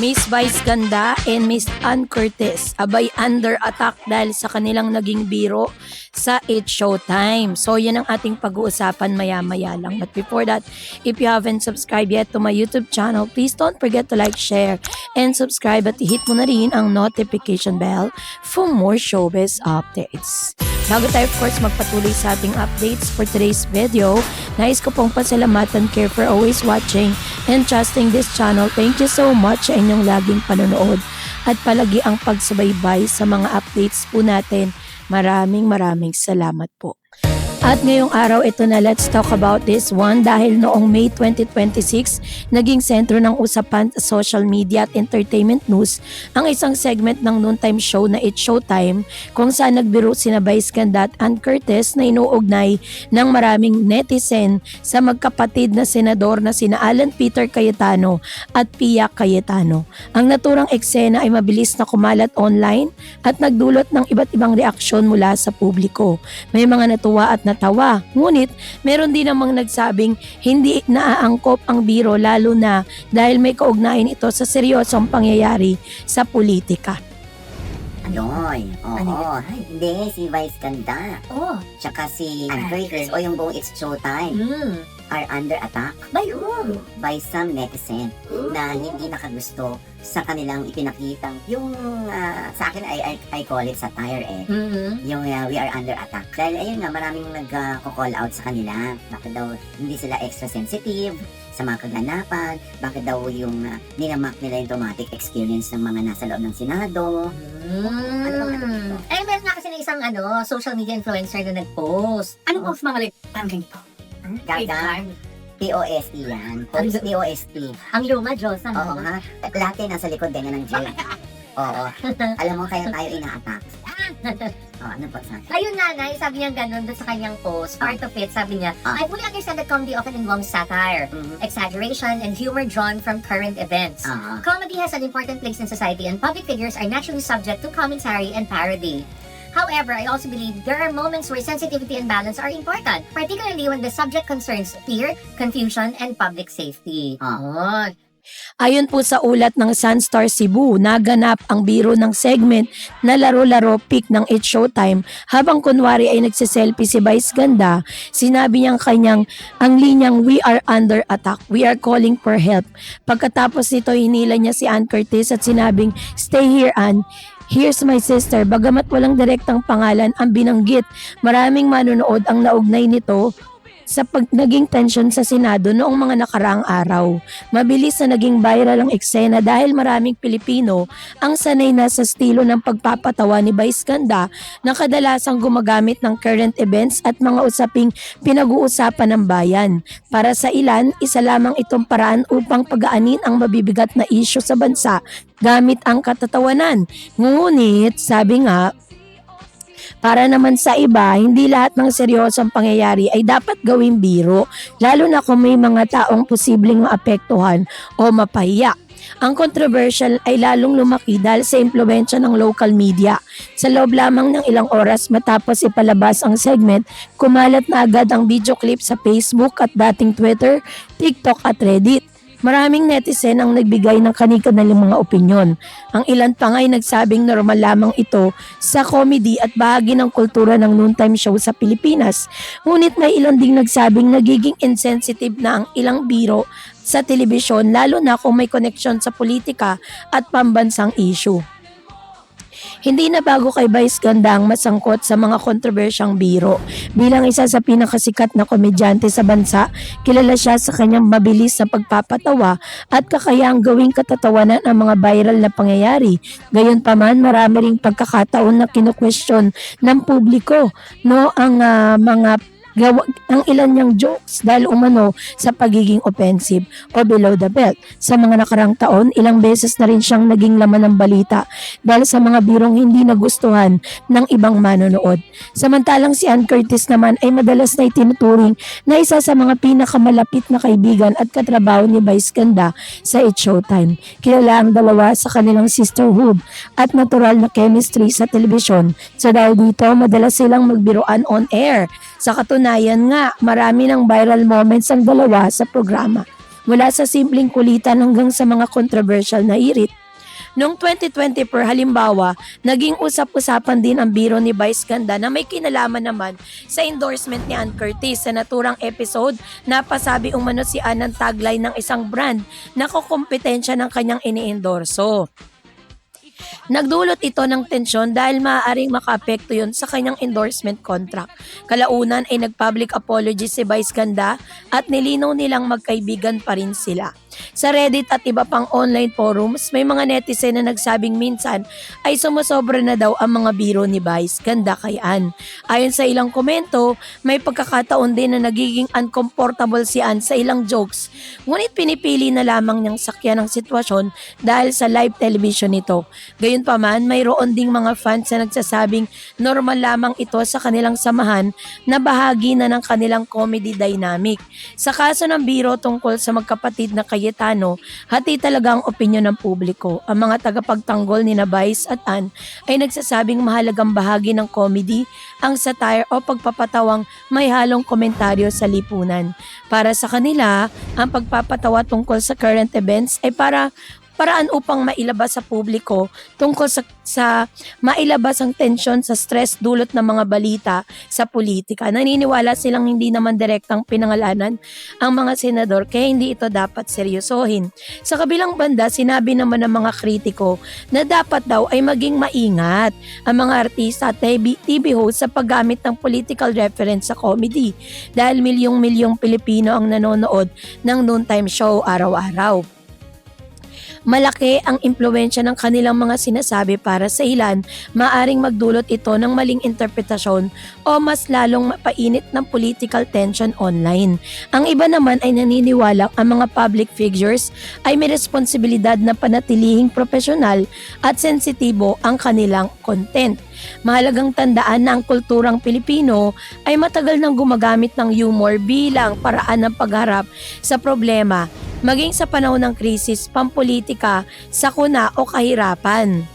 Miss Vice Ganda and Miss Ann Curtis abay under attack dahil sa kanilang naging biro sa It's Showtime. So yan ang ating pag-uusapan maya-maya lang. But before that, if you haven't subscribed yet to my YouTube channel, please don't forget to like, share, and subscribe at hit mo na rin ang notification bell for more showbiz updates. Bago tayo of course magpatuloy sa ating updates for today's video, nais ko pong pasalamatan Care for always watching and trusting this channel. Thank you so much sa inyong laging panonood at palagi ang pagsubaybay sa mga updates po natin. Maraming salamat po. At ngayong araw, ito na, let's talk about this one dahil noong May 2026, naging sentro ng usapan sa social media at entertainment news ang isang segment ng noontime show na It's Showtime kung saan nagbiro sina Vice Ganda at Ann Curtis na inuugnay ng maraming netizen sa magkapatid na senador na sina Alan Peter Cayetano at Pia Cayetano. Ang naturang eksena ay mabilis na kumalat online at nagdulot ng iba't ibang reaksyon mula sa publiko. May mga natuwa at natawa. Ngunit, meron din namang nagsabing hindi naaangkop ang biro lalo na dahil may kaugnayan ito sa seryosong pangyayari sa politika. Yun. Oo. Hindi, si Vice Ganda. Oh, Tsaka si Ann Curtis o yung buong It's Showtime are under attack by whom? by some netizen na hindi nakagusto sa kanilang ipinakitang yung sa akin I call it satire yung we are under attack dahil ayun nga maraming nag-call out sa kanila, bakit daw hindi sila extra sensitive sa mga kaganapan, bakit daw yung ninamak nila yung traumatic experience ng mga nasa loob ng Senado. Eh, meron nga kasi na isang social media influencer na nag-post. Anong post mga like, parang ganito? Gaga, POST yan. POST. Ang luma, Diyos. Oo ha. Lahat kayo nasa likod din ng jail. Oo. Alam mo, kaya tayo ina-attack. Ano po sabi? Ayun nanay, sabi niya ganun doon sa kanyang post. Part of it, sabi niya, I fully understand that comedy often involves satire, exaggeration, and humor drawn from current events. Comedy has an important place in society and public figures are naturally subject to commentary and parody. However, I also believe there are moments where sensitivity and balance are important, particularly when the subject concerns fear, confusion, and public safety. Ayon po sa ulat ng Sunstar Cebu, naganap ang biro ng segment na laro-laro pick ng It's Showtime habang kunwari ay nagsiselfie si Vice Ganda. Sinabi niyang ang linyang "We are under attack, we are calling for help." Pagkatapos nito, hinila niya si Ann Curtis at sinabing, "Stay here, Ann. Here's my sister." Bagamat walang direktang pangalan ang binanggit, maraming manonood ang naugnay nito sa naging tensyon sa Senado noong mga nakaraang araw. Mabilis na naging viral ang eksena dahil maraming Pilipino ang sanay na sa estilo ng pagpapatawa ni Vice Ganda na kadalasang gumagamit ng current events at mga usaping pinag-uusapan ng bayan. Para sa ilan, isa lamang itong paraan upang pagaanin ang mabibigat na isyu sa bansa gamit ang katatawanan. Ngunit, sabi nga, para naman sa iba, hindi lahat ng seryosong pangyayari ay dapat gawing biro, lalo na kung may mga taong posibleng maapektuhan o mapahiya. Ang controversial ay lalong lumaki dahil sa impluwensya ng local media. Sa loob lamang ng ilang oras matapos ipalabas ang segment, kumalat na agad ang video clip sa Facebook at dating Twitter, TikTok at Reddit. Maraming netizen ang nagbigay ng kani-kanilang mga opinyon. Ang ilan pa nga'y nagsabing normal lamang ito sa comedy at bahagi ng kultura ng noontime show sa Pilipinas. Ngunit may ilan ding nagsabing nagiging insensitive na ang ilang biro sa telebisyon lalo na kung may koneksyon sa politika at pambansang issue. Hindi na bago kay Vice Ganda ang masangkot sa mga kontrobersyang biro. Bilang isa sa pinakasikat na komedyante sa bansa, kilala siya sa kanyang mabilis na pagpapatawa at kakayahang gawing katatawanan ang mga viral na pangyayari. Gayunpaman, marami ring pagkakataon na kinu-question ng publiko ang ang ilan niyang jokes dahil umano sa pagiging offensive o below the belt. Sa mga nakarang taon, ilang beses na rin siyang naging laman ng balita dahil sa mga birong hindi nagustuhan ng ibang manonood. Samantalang si Ann Curtis naman ay madalas na itinuturing na isa sa mga pinakamalapit na kaibigan at katrabaho ni Vice Ganda sa It's Showtime. Kilala ang dalawa sa kanilang sisterhood at natural na chemistry sa telebisyon. So dahil dito, madalas silang magbiroan on air. Sa katunayan nga, marami ng viral moments ang dalawa sa programa. mula sa simpleng kulitan hanggang sa mga controversial na irit. Noong 2024 halimbawa, naging usap-usapan din ang biro ni Vice Ganda na may kinalaman naman sa endorsement ni Ann Curtis sa naturang episode na pasabi umano si Ann ng tagline ng isang brand na kukumpetensya ng kanyang iniendorso. Nagdulot ito ng tensyon dahil maaaring makaapekto yun sa kanyang endorsement contract. Kalaunan ay nag-public apology si Vice Ganda at nilinaw nilang magkaibigan pa rin sila. Sa Reddit at iba pang online forums, may mga netizen na nagsabing minsan ay sumusobra na daw ang mga biro ni Vice Ganda kay Ann. Ayon sa ilang komento, may pagkakataon din na nagiging uncomfortable si Ann sa ilang jokes, ngunit pinipili na lamang niyang sakyan ang sitwasyon dahil sa live television nito. Gayunpaman, mayroon ding mga fans na nagsasabing normal lamang ito sa kanilang samahan na bahagi na ng kanilang comedy dynamic. Sa kaso ng biro tungkol sa magkapatid na Cayetano, hati talaga ang opinyon ng publiko. Ang mga tagapagtanggol ni Vice at Ann ay nagsasabing mahalagang bahagi ng comedy ang satire o pagpapatawang may halong komentaryo sa lipunan. Para sa kanila, ang pagpapatawa tungkol sa current events ay paraan upang mailabas sa publiko tungkol sa mailabas ang tensyon sa stress dulot ng mga balita sa politika. Naniniwala silang hindi naman direktang pinangalanan ang mga senador kaya hindi ito dapat seryosohin. Sa kabilang banda, sinabi naman ng mga kritiko na dapat daw ay maging maingat ang mga artista at TV host sa paggamit ng political reference sa comedy dahil milyong-milyong Pilipino ang nanonood ng noontime show araw-araw. Malaki ang impluwensya ng kanilang mga sinasabi para sa ilan, maaring magdulot ito ng maling interpretasyon o mas lalong mapainit ng political tension online. Ang iba naman ay naniniwala ang mga public figures ay may responsibilidad na panatilihing profesional at sensitibo ang kanilang content. Mahalagang tandaan na ang kulturang Pilipino ay matagal nang gumagamit ng humor bilang paraan ng pagharap sa problema, maging sa panahon ng krisis, pampolitika, sakuna o kahirapan.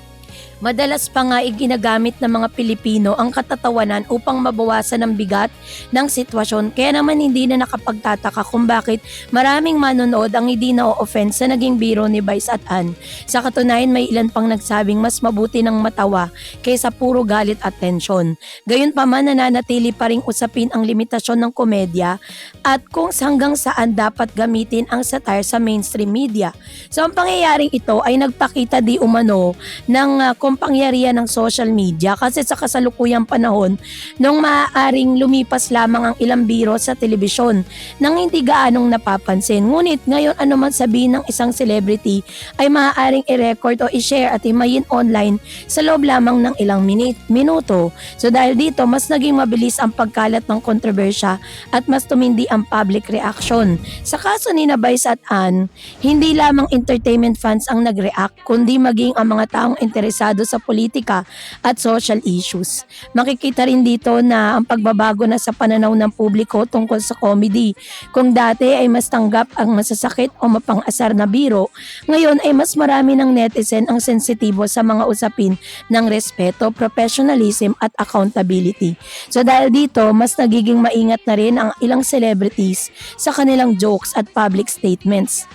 Madalas pa nga iginagamit ng mga Pilipino ang katatawanan upang mabawasan ang bigat ng sitwasyon. Kaya naman hindi na nakapagtataka kung bakit maraming manonood ang hindi na-offend sa naging biro ni Vice at Ann. Sa katunayan, may ilan pang nagsabing mas mabuti ng matawa kaysa puro galit at tensyon. Gayunpaman, nananatili pa ring usapin ang limitasyon ng komedya at kung hanggang saan dapat gamitin ang satire sa mainstream media. So ang pangyayaring ito ay nagpakita di umano ng kumpangyarihan ng social media kasi sa kasalukuyang panahon nung maaaring lumipas lamang ang ilang biro sa telebisyon nang hindi gaanong napapansin. Ngunit ngayon anuman sabihin ng isang celebrity ay maaaring i-record o i-share at himayin online sa loob lamang ng ilang minuto. So dahil dito mas naging mabilis ang pagkalat ng kontrobersya at mas tumindi ang public reaction. Sa kaso ni Vice at Ann, hindi lamang entertainment fans ang nag-react kundi maging ang mga taong interesado sa politika at social issues. Makikita rin dito na ang pagbabago na sa pananaw ng publiko tungkol sa comedy. Kung dati ay mas tanggap ang masasakit o mapang-asar na biro, ngayon ay mas marami ng netizen ang sensitibo sa mga usapin ng respeto, professionalism at accountability. So dahil dito, mas nagiging maingat na rin ang ilang celebrities sa kanilang jokes at public statements.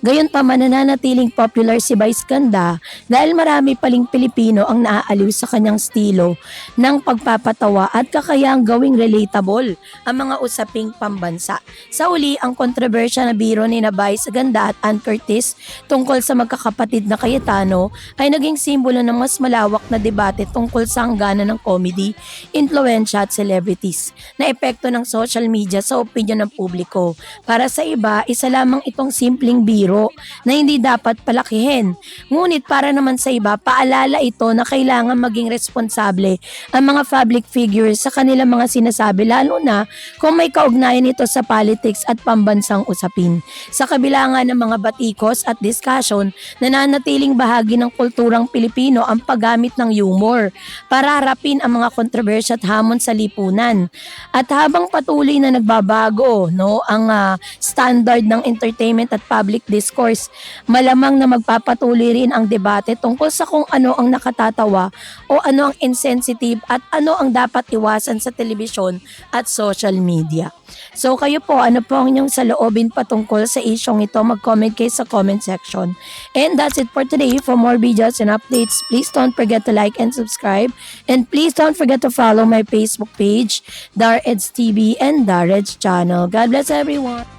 Gayunpaman, nananatiling popular si Vice Ganda dahil marami paling Pilipino ang naaaliw sa kanyang estilo ng pagpapatawa at kakayahang gawing relatable ang mga usaping pambansa. Sa uli, ang kontrobersya na biro ni Vice Ganda at Ann Curtis tungkol sa magkakapatid na Cayetano ay naging simbolo ng mas malawak na debate tungkol sa hangganan ng comedy, influensya at celebrities na epekto ng social media sa opinyon ng publiko. Para sa iba, isa lamang itong simpleng biro na hindi dapat palakihin. Ngunit para naman sa iba, paalala ito na kailangan maging responsable ang mga public figures sa kanilang mga sinasabi, lalo na kung may kaugnayan ito sa politics at pambansang usapin. Sa kabila nga ng mga batikos at discussion, nananatiling bahagi ng kulturang Pilipino ang paggamit ng humor para harapin ang mga kontrobersya at hamon sa lipunan. At habang patuloy na nagbabago ang standard ng entertainment at public discourse, malamang na magpapatuloy rin ang debate tungkol sa kung ano ang nakatatawa o ano ang insensitive at ano ang dapat iwasan sa telebisyon at social media. So kayo po, ano po ang inyong saloobin patungkol sa isyong ito? Mag-comment kayo sa comment section. And that's it for today. For more videos and updates, please don't forget to like and subscribe. And please don't forget to follow my Facebook page, Dareds TV and Dareds channel. God bless everyone!